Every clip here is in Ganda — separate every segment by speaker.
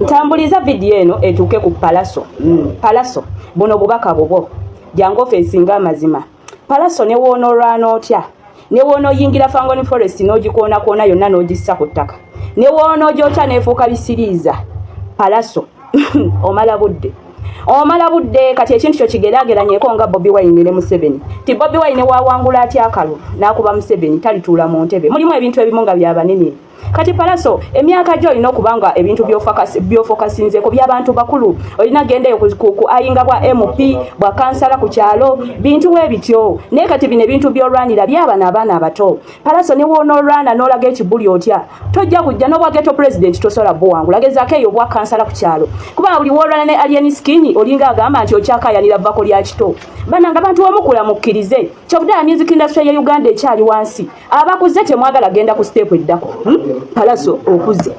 Speaker 1: Ntambuliza video eno etuuke ku Palaso. Palaso buno bubaka bubwo jango fesinga amazima. Palaso ne wonorwana otya. Ne wono yingira Fangoni Forest n'ogikona kona yonna n'ogissa ku ttaka. Ne wono gyokya nefuuka bisiriiza. Palaso omala budde. Omala budde kati ekintu kyo kigeraageranyeko nga Bobi Wine ne Museveni. Ti Bobi Wine wawangula atya akalu n'akuba Museveni talituula mu ntebe. Mulimu ebintu ebimu nga byabanene. Kati Palaso emyaka gyo olina okubanga ebintu byofokasinze ku by'abantu bakulu olina genda ku ayinga bwa MP bwa kansala ku kyalo bintu webityo naye kati bino ebintu by'olwanira by'abaana abato. Palaso ne wonorwana n'olaga ekibuli otya tojja kujja n'obwa ghetto president tosola buwangula gezaako eyo bwa kansala ku kyalo kuba buli wolwana ne Alien Skin olinga agamba nti okyakayanira vako lya kito bananga bantu omukula mukkirize kyobudala music industry ya Uganda ekyali wansi abakuze temwagala genda ku step eddako Palaso okuze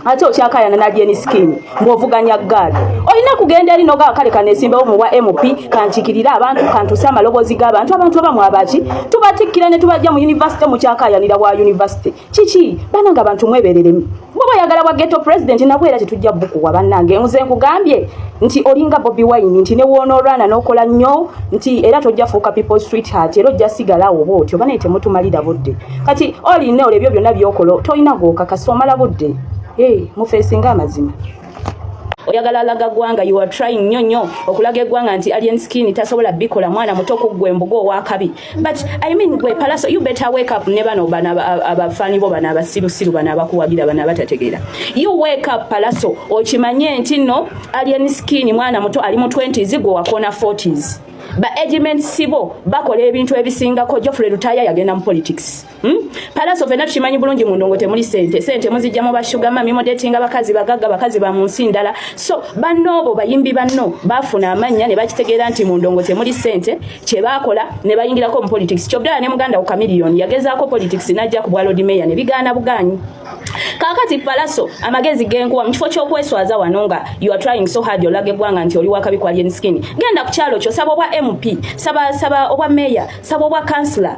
Speaker 1: ate okyakayana na Alien Skin ng'ovuganya gaali olina kugenda eri noga kale kanesimbawo mu bwa MP kanchikirira abantu kantusa amalobozi g'abantu abantu abamu abaki tubatikkira ne tubajja mu university mu kyakayanira bwa university kiki bananga abantu mwebereremu baba yagala wa ghetto president nabwera tetujja buku wa bannange nze nkugambye nti olinga Bobi Wine nti ne wonorwana n'okola nnyo nti era tojja fuuka people sweetheart era ojja sigala obo otyo bane temutumalira budde kati olina olebyo byonna byokolo toyina gokakasa omala budde mufeesinga amazima oyagala laga gwanga you are trying nnyo okulaga gwanga nti Alien Skin tasobola bikola mwana muto kuggwe embugo wakabi but I mean gwe Palaso you better wake up ne bano bana abafani bo bana abasirusiru bana abakuwagira bana batategeera you wake up Palaso okimanye nti no Alien Skin mwana muto ali mu 20s gwe wakona 40s ba agement sibo bakola ebintu ebisingako Geoffrey Lutaya yagenda mu politics Palaso fena tukimanyi bulungi mu ndongo temuli sente muzijja mu bashuga mami modetinga bakazi bagagga bakazi ba munsi ndala so bannobo bayimbi banno bafuna amanya ne bakitegeera nti mu ndongo temuli sente kye bakola ne bayingirako mu politics kyobdala ne muganda ku Chameleone yagezaako politics najja ku bwalo dimeya ne bigaana buganyi kakati Palaso amagezi genkuwa mu kifo ky'okweswaza wanonga you are trying so hard olage gwanga nti oli wakabi kwa Alien Skin genda ku kyalo kyo sabo bwa MP saba obwa mayor saba obwa councillor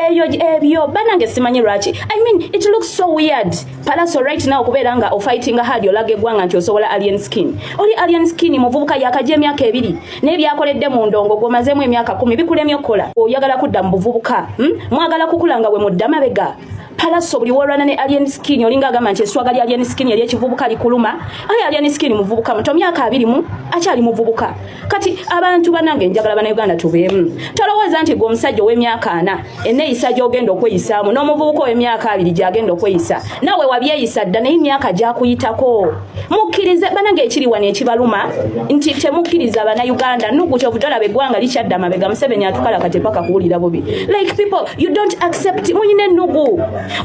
Speaker 1: eyo ebyo banange simanyi lwaki I mean it looks so weird Palaso right now kubeera nga fighting hard olage gwanga nti osobola Alien Skin oli Alien Skin muvubuka yakaje emyaka 2 n'ebyakoledde mu ndongo gomazemu emyaka 10 bikulemye okola oyagala kudda mu buvubuka mwagala kukulanga we mudda mabega Palaso buli wolwana ne Alien Skin olinga agamba nti eswaga lya Alien Skin yali ekivubuka likuluma ayi Alien Skin muvubuka muto myaka 2 mu akyali muvubuka kati abantu banange njagala bana Uganda tubeemu tolowooza nti gwe omusajja w'emyaka 4 enneeyisa gy'ogenda okweyisaamu n'omuvubuka w'emyaka 2 gy'agenda okweyisa nawe wabyeyisa dda naye emyaka gyakuyitako mukkirize banange ekiri wano ekibaluma nti temukkiriza bana Uganda nugu kyovudola beggwanga likyadda mabega Museveni atukala katepaka kuwulira bubi like people you don't accept muyine nugu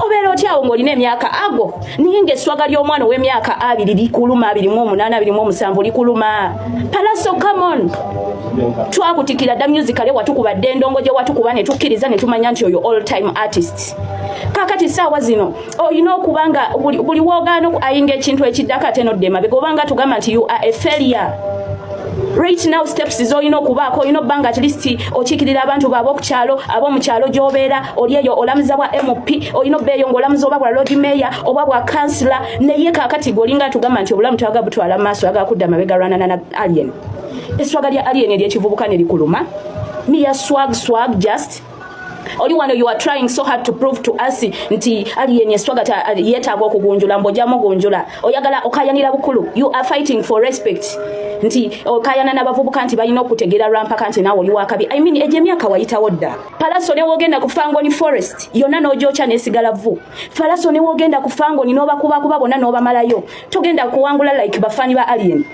Speaker 1: obeera otyawo ng'olina emyaka ago niye ng'eswaga ly'omwana ow'emyaka 2 likuluma 28 27 likuluma Palaso come on twakutikira dda musicale watukubadde endongo gye watukuba ne tukkiriza ne tumanya nti oyo all time artist kakati saawa zino olina okubanga buli woogaano ayinga ekintu ekiddako ate nodde mabega obanga tugamba nti you are a failure right now steps zolina okubaako olina obbanga at least okiikirira abantu baabo ku kyalo ab'omu kyalo gy'obeera oli eyo olamuza bwa MP olina obbeeyo ng'olamuza oba bwa Lord Mayor oba bwa councillor naye kaakati gweolinga tugamba nti obulamu twaga butwala mu maaso yaga kudda mabega lwanana na Alien eswaga lya Alien ery'ekivubuka ne likuluma mere swag just oli wano you are trying so hard to prove to us nti Alien yeswaga yeetaaga okugunjula mbojjamu gunjula oyagala okayanira bukulu you are fighting for respect nti okayana n'abavubuka nti balina okutegeera lwampaka nti naawe oli wakabi I mean ejo emyaka wayitawo dda Palaso ne wogenda ku Fangoni Forest yonna n'ogyokya n'esigala vvu Palaso ne wogenda ku Fangoni n'obakubakuba bonna n'obamalayo togenda kuwangula like bafani ba Alien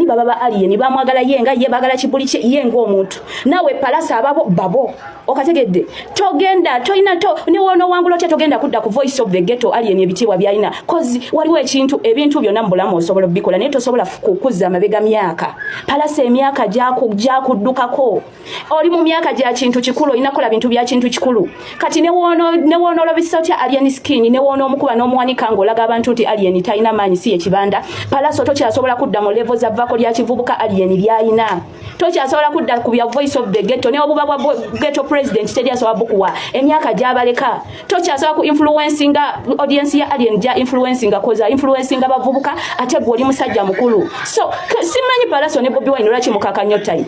Speaker 1: baba ba Alien bamwagala yenga ye bagala kibuli kye ye ng'omuntu naawe Palaso ababo babo okategedde togenda toyina ne wono wangula otya togenda kudda ku Voice of the Ghetto Alien ebitiibwa byalina cause waliwo ebintu byonna mu bulamu osobola bikola naye tosobola kukuzza amabega mabega myaka Palaso emyaka gyakuddukako oli mu myaka gya kintu kikulu inakola bintu bya kintu kikulu kati ne wono lobisotya alien skin ne wono omukuba n'omuwanika ngolaga abantu nti alien talina maanyi si ekibanda Palaso tokyasobola kudda mu level za vako lya kivubuka alien byayina tokyasobola kudda ku bya voice of the ghetto ne obuba bwa ghetto president tedyasobola bukuwa emyaka gyabaleka tokyasobola ku influencinga audience ya alien ja influencinga koza influencinga bavubuka ate gwe oli musajja mukulu so simanyi Palaso ne Bobi Wine lwaki mukakanya time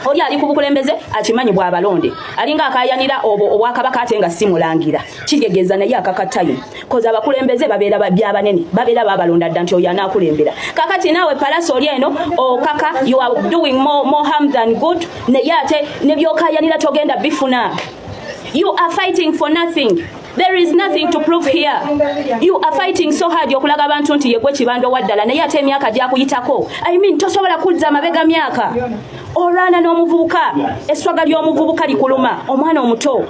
Speaker 1: oli ali ku bukulembeze akimanyi bwa balonde alinga akayanira obwakabaka ate nga simulangira kigegeza naye akakatayi koza abakulembeze babeera babyabanene babeera babalonda dda nti oyo anaakulembera kakati naawe Palaso oli eno kaka you are doing more harm than good naye ate ne byokayanira togenda bifuna you are fighting for nothing. There is nothing to prove here. You are fighting so hard yokulaga abantu nti yegwe kibando waddala naye ate emyaka gyakuyitako. I mean tosobola kuzza mabega myaka. Orana n'omuvubuka eswaga ly'omuvubuka likuluma omwana omuto.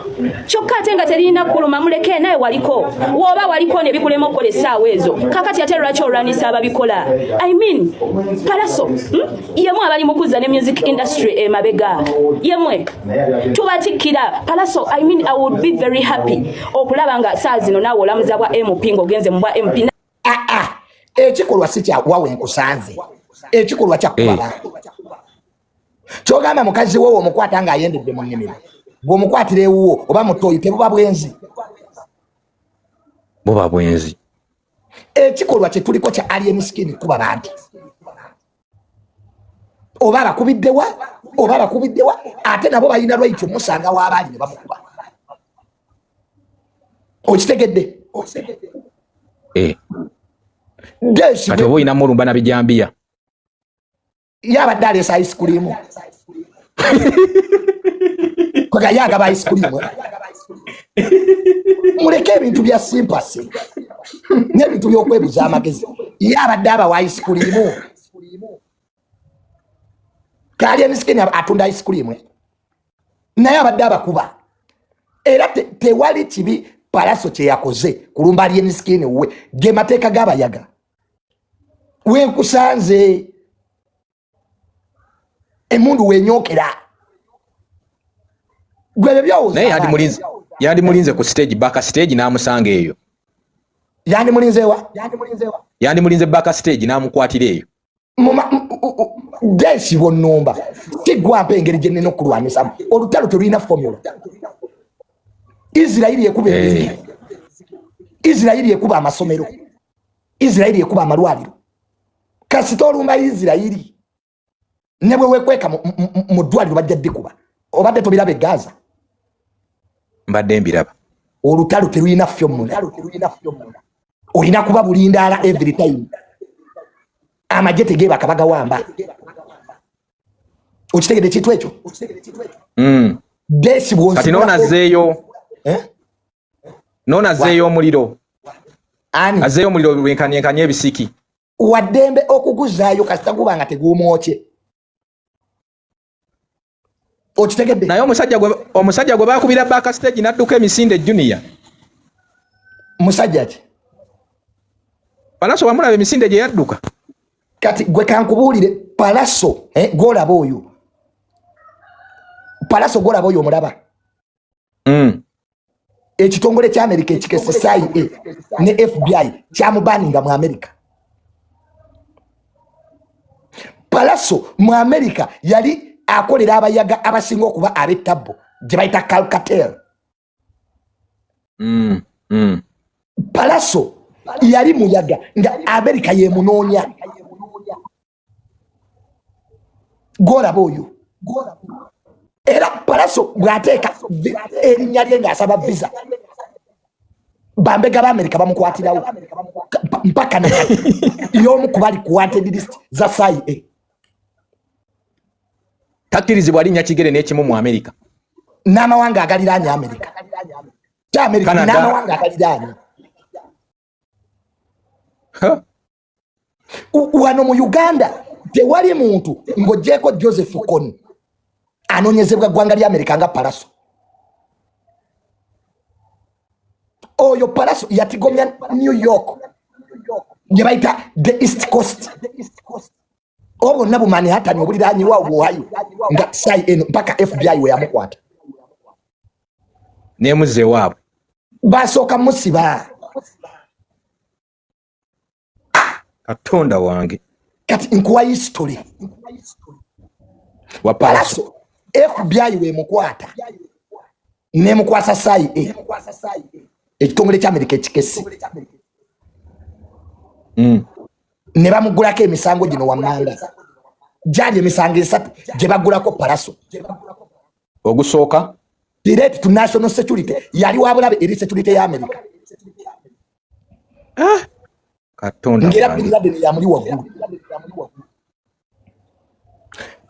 Speaker 1: Kyokka ate nga terina kuluma muleke naye waliko. Woba waliko ne bikulema okukola essaawa ezo. Kakati ate lwaki olwanisa ababikola. I mean Palaso yemwe abali mu kuzza ne music industry mabega. Yemwe tubatikkira Palaso I mean I would be very happy. Okulabanga saa zino naawe olamuza bwa MP ng'ogenze mu bwa MP.
Speaker 2: Ekikolwa si kya wawe nkusanze. Ekikolwa kya kubala. Kyogamba mukazi wowe omukwata nga ayendedde mu nnimiro. Bw'omukwatira ewuwo oba mutoyi tebuba bwenzi.
Speaker 3: Buba bwenzi.
Speaker 2: Ekikolwa kye tuliko kya alien skin kuba bantu. Oba bakubiddewa ate nabo balina lwekyo musanga w'abaali ne bamukuba. Okitegedde?
Speaker 3: Kati oba oyina mulumba na bijambiya.
Speaker 2: Yabadde aleesa ice cream. Kwega yagaba ice cream. Muleke ebintu bya sympathy. N'ebintu by'okwebuza amagezi. Yabadde abawa ice cream. Kali emisikeni atunda ice cream. Naye abadde abakuba. Era tewali kibi Palaso kye yakoze kulumba alien skin we ge mateeka g'abayaga. We nkusanze emundu wenyokera. Gwe byowoza.
Speaker 3: Naye yandi mulinze ku stage baka stage n'amusanga eyo.
Speaker 2: Yandi mulinze
Speaker 3: baka stage n'amukwatira eyo.
Speaker 2: Desi bonnumba. Tigwampa engeri gye nnina okulwanisa. Olutalo terulina formula. Israeli yekuba emiziki. Israeli yekuba amasomero. Israeli yekuba amalwaliro. Kasita olumba Israeli ne bwe wekweka mu ddwaliro bajja ddikuba. Obadde tobiraba e Gaza.
Speaker 3: Mbadde mbiraba.
Speaker 2: Olutalo terulina formula. Olina kuba bulindaala every time. Amagye tegeebaka bagawamba. Okitegedde ekintu ekyo? Desi bwonsi.
Speaker 3: Kati noonazeeyo. Noonazeeyo omuliro.
Speaker 2: Ani?
Speaker 3: Azeeyo omuliro bwenkanye ebisiki.
Speaker 2: Waddembe okuguzaayo kasita guba nga teguumwokye. Okitegedde?
Speaker 3: Naye omusajja gwe baakubira baaka stage n'adduka emisinde junior.
Speaker 2: Musajja ki?
Speaker 3: Palaso wamulaba emisinde gye yadduka.
Speaker 2: Kati gwe kankubuulire Palaso gwolaba oyo. Palaso gwolaba oyo omulaba. Ekitongole kya America ekikese CIA ne FBI kyamubaninga mu America. Palaso mu America yali akolera abayaga abasinga okuba ab'ettabbo gye bayita Calcatel. Palaso yali muyaga nga America yemunoonya. Gwolaba oyo. Era Palaso bw'ateeka erinnya lye ng'asaba visa. Bambega b'Amerika bamukwatirawo. Mpaka ne y'omu ku bali ku wanted list za CIA.
Speaker 3: Takkirizibwa linnya kigere n'ekimu mu Amerika.
Speaker 2: N'amawanga agaliraanye Amerika. Kya Amerika n'amawanga agaliraanye. Wano mu Uganda tewali muntu ng'oggyeko Joseph Kony anoonyezebwa ggwanga lya Amerika nga Palaso. Oyo Palaso yatigomya New York gye bayita the East Coast. obo nabu mani hata ni obuliranyi wa obuwayo nga sai eno mpaka FBI we yamukwata
Speaker 3: ne muze wabo
Speaker 2: basoka musiba
Speaker 3: Katonda wange
Speaker 2: kati nkuwa history
Speaker 3: wa Palaso
Speaker 2: FBI we mukwata ne mukwasa sai ekitongole kya America ekikesi ne bamugulako emisango gino wammanga jali emisango 3 gye bagulako Palaso
Speaker 3: ogusooka
Speaker 2: direct to national security yali wabulabe eri security ya America
Speaker 3: Katonda
Speaker 2: ngera Bin Laden yamuli waggulu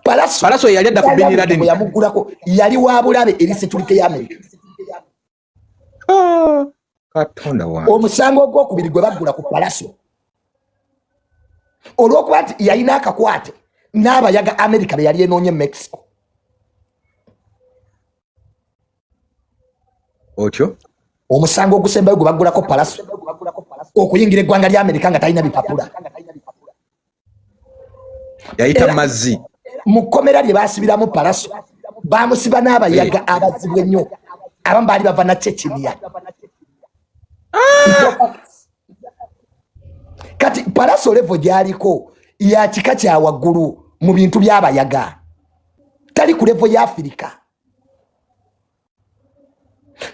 Speaker 3: Palaso yali adda ku Bin Laden
Speaker 2: yamugulako yali wabulabe eri security ya America
Speaker 3: Katonda wange
Speaker 2: omusango ogwokubiri gwe bagula ku Palaso olwokuba nti yalina akakwate n'abayaga America be yali enoonye Mexico
Speaker 3: otyo
Speaker 2: omusango ogusembayo gwe bagulako Palaso okuyingira eggwanga lya America nga talina bipapula
Speaker 3: yayita mazzi
Speaker 2: mu kkomera lye baasibiramu Palaso bamusiba n'abayaga abazibu ennyo abamu baali bava na Chechnya kati Palaso level gyaliko ya kika kya waggulu mu bintu by'abayaga tali ku level ya Afrika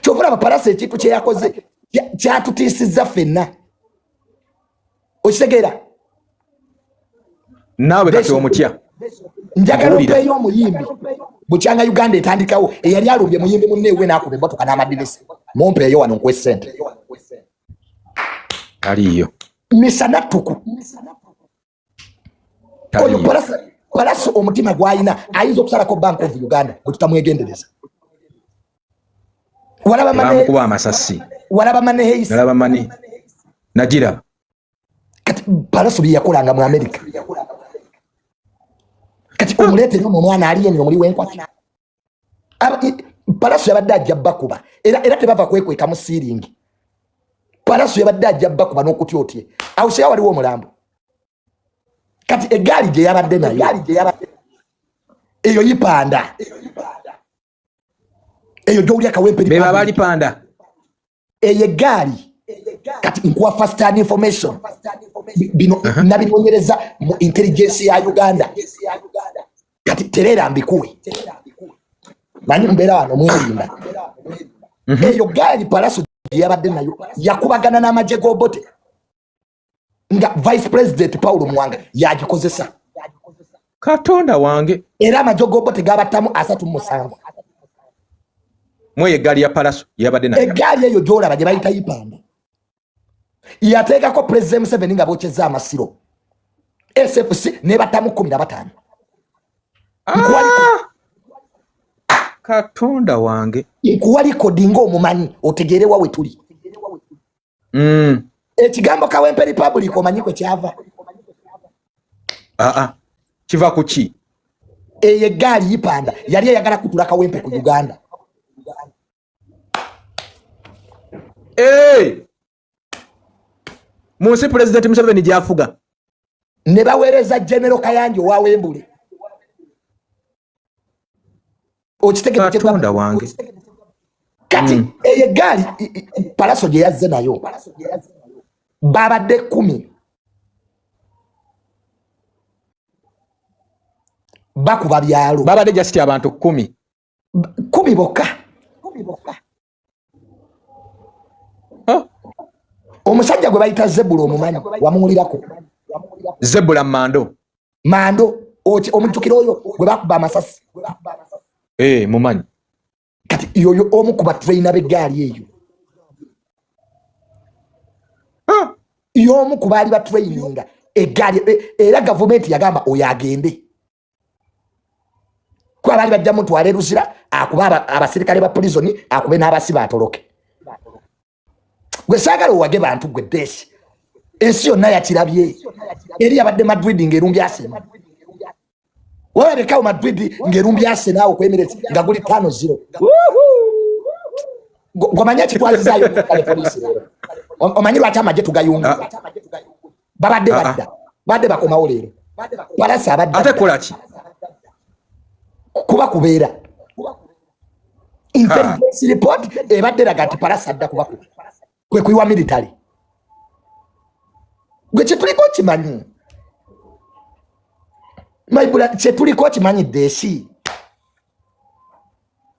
Speaker 2: kyovula Palaso ekintu kye yakoze kyatutiisizza ffenna okitegeera
Speaker 3: naawe kati omutya
Speaker 2: njagala opeeyo omuyimbi bukyanga Uganda etandikawo eyali alumbye muyimbi munneewe n'akuba emmotoka n'amadirisa mumpeeyo wano nkuwe ssente
Speaker 3: aliyo
Speaker 2: misana tuku oyo Palaso omutima gwayina ayinza okusalako Bank of Uganda bwe tutamwegendereza
Speaker 3: bamukuba amasasi
Speaker 2: walaba mane
Speaker 3: nalaba mani nagira
Speaker 2: kati Palaso bye yakolanga mu America kati omuleetera omwana ali eno muli wenkwaki Palaso yabadde ajja bakuba era tebava kwekweka mu siiringi Palaso yabadde ajja bakuba n'okutyotye awo seya waliwo omulambo kati eggaali gye yabadde nayo eyo yipanda eyo gyowuli akawempe
Speaker 3: beba bali panda
Speaker 2: eyo eggaali kati nkuwa first hand information bino nabinonyereza mu intelligence ya Uganda kati terera mbikuwe manyi mbeera wano mwerimba eyo gaali Palaso yabadde nayo yakubagana n'amagye g'Obote nga vice president Paulo Mwanga yagikozesa
Speaker 3: Katonda wange
Speaker 2: era amagye g'Obote gabattamu 37
Speaker 3: mwe eggaali ya Palaso yabadde nayo
Speaker 2: eggaali eyo gy'olaba gye bayita yipanda yateekako President Museveni nga bokyeza amasiro SFC nebatamu 15
Speaker 3: Katonda wange
Speaker 2: nkuwali kodinga omumanyi otegeere wawe tuli ekigambo Kawempe Republic omanyi kwe kyava
Speaker 3: kiva ku ki
Speaker 2: eyo eggaali yipanda yali eyagala kutula Kawempe ku Uganda
Speaker 3: munsi President Museveni gyafuga
Speaker 2: ne baweereza General Kayanja owa Wembule
Speaker 3: Katonda wange
Speaker 2: kati eyo eggaali Palaso gye yazze nayo babadde 10 bakuba byalo
Speaker 3: babadde just abantu 10
Speaker 2: bokka omusajja gwe bayita Zebula omumanyi wamuwulirako
Speaker 3: Zebula Mando
Speaker 2: omujjukira oyo gwe bakuba amasasi
Speaker 3: mumanyi
Speaker 2: kati yoyo omu ku batraina b'eggaali eyo y'omu ku baali batraininga eggaali era gavumenti yagamba oyo agende kuba baali bajja mutwala eruzira akuba abasirikale ba prisoni akube n'abasiba atoloke gwe saagala owage bantu gwe deesi ensi yonna yakirabye eri yabadde Madrid ng'erumbya Arsenal walabekawo Madrid ng'erumbya Arsenal awo ku Emirates nga guli 5-0 gomanyi ekitwalizaayo kale poliisi leero omanyi lwaki amagye tugayunga babadde badda badde bakomawo leero Palaso abadde
Speaker 3: ate kolaki
Speaker 2: kuba kubeera intelligence report ebadde raga nti Palaso adda kuba kwe kuyiwa military gwe kyetuliko kimanyi maibula kyetuliko kimanyi desi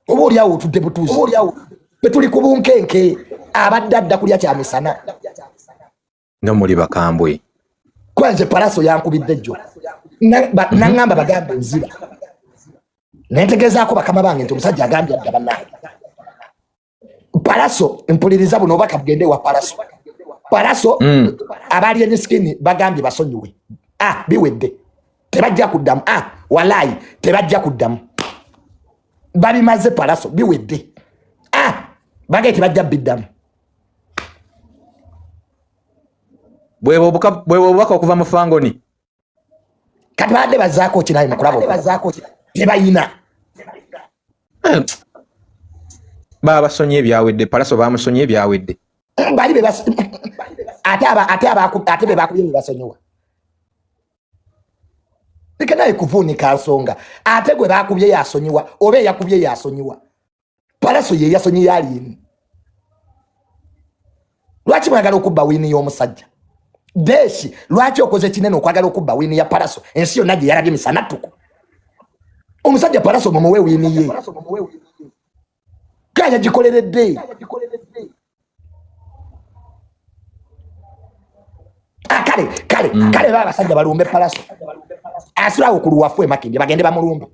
Speaker 2: oba oliawo otudde butuuzi betuli ku bunkenke abadde adda kulya kyamisana
Speaker 3: no muli bakambwe
Speaker 2: kwanze Palaso yankubidde jjo nangamba bagambe nzira nentegezaako bakama bange nti omusajja agambye adda bannaye Palaso mpuliriza buno obaka bugende wa Palaso abaali enyiskini bagambye basonyiwe biwedde tebajja kuddamu walayi tebajja kuddamu babimaze Palaso biwedde bagee tebajja biddamu
Speaker 3: bwebo obubaka okuva mu Fangoni
Speaker 2: kati badde bazaako kinayi mukulabo tebayina
Speaker 3: babasonye ebyawedde Palaso bamusonye ebyawedde
Speaker 2: bali ate be bakubye bebasonyiwa naye kuvuunika nsonga ate gwe bakubye yasonyiwa oba eyakubye yasonyiwa Palaso ye yasonyi yaliini lwaki mwagala okubba wiini y'omusajja deshi lwaki okoze kinene okwagala okubba wiini ya Palaso ensi yonna gye yalabye misana tuku omusajja Palaso mumuwe wiini ye kaya gikoleredde kale baba basajja balumbe Palaso asulawo ku luwafu Makindye bagende bamulumbe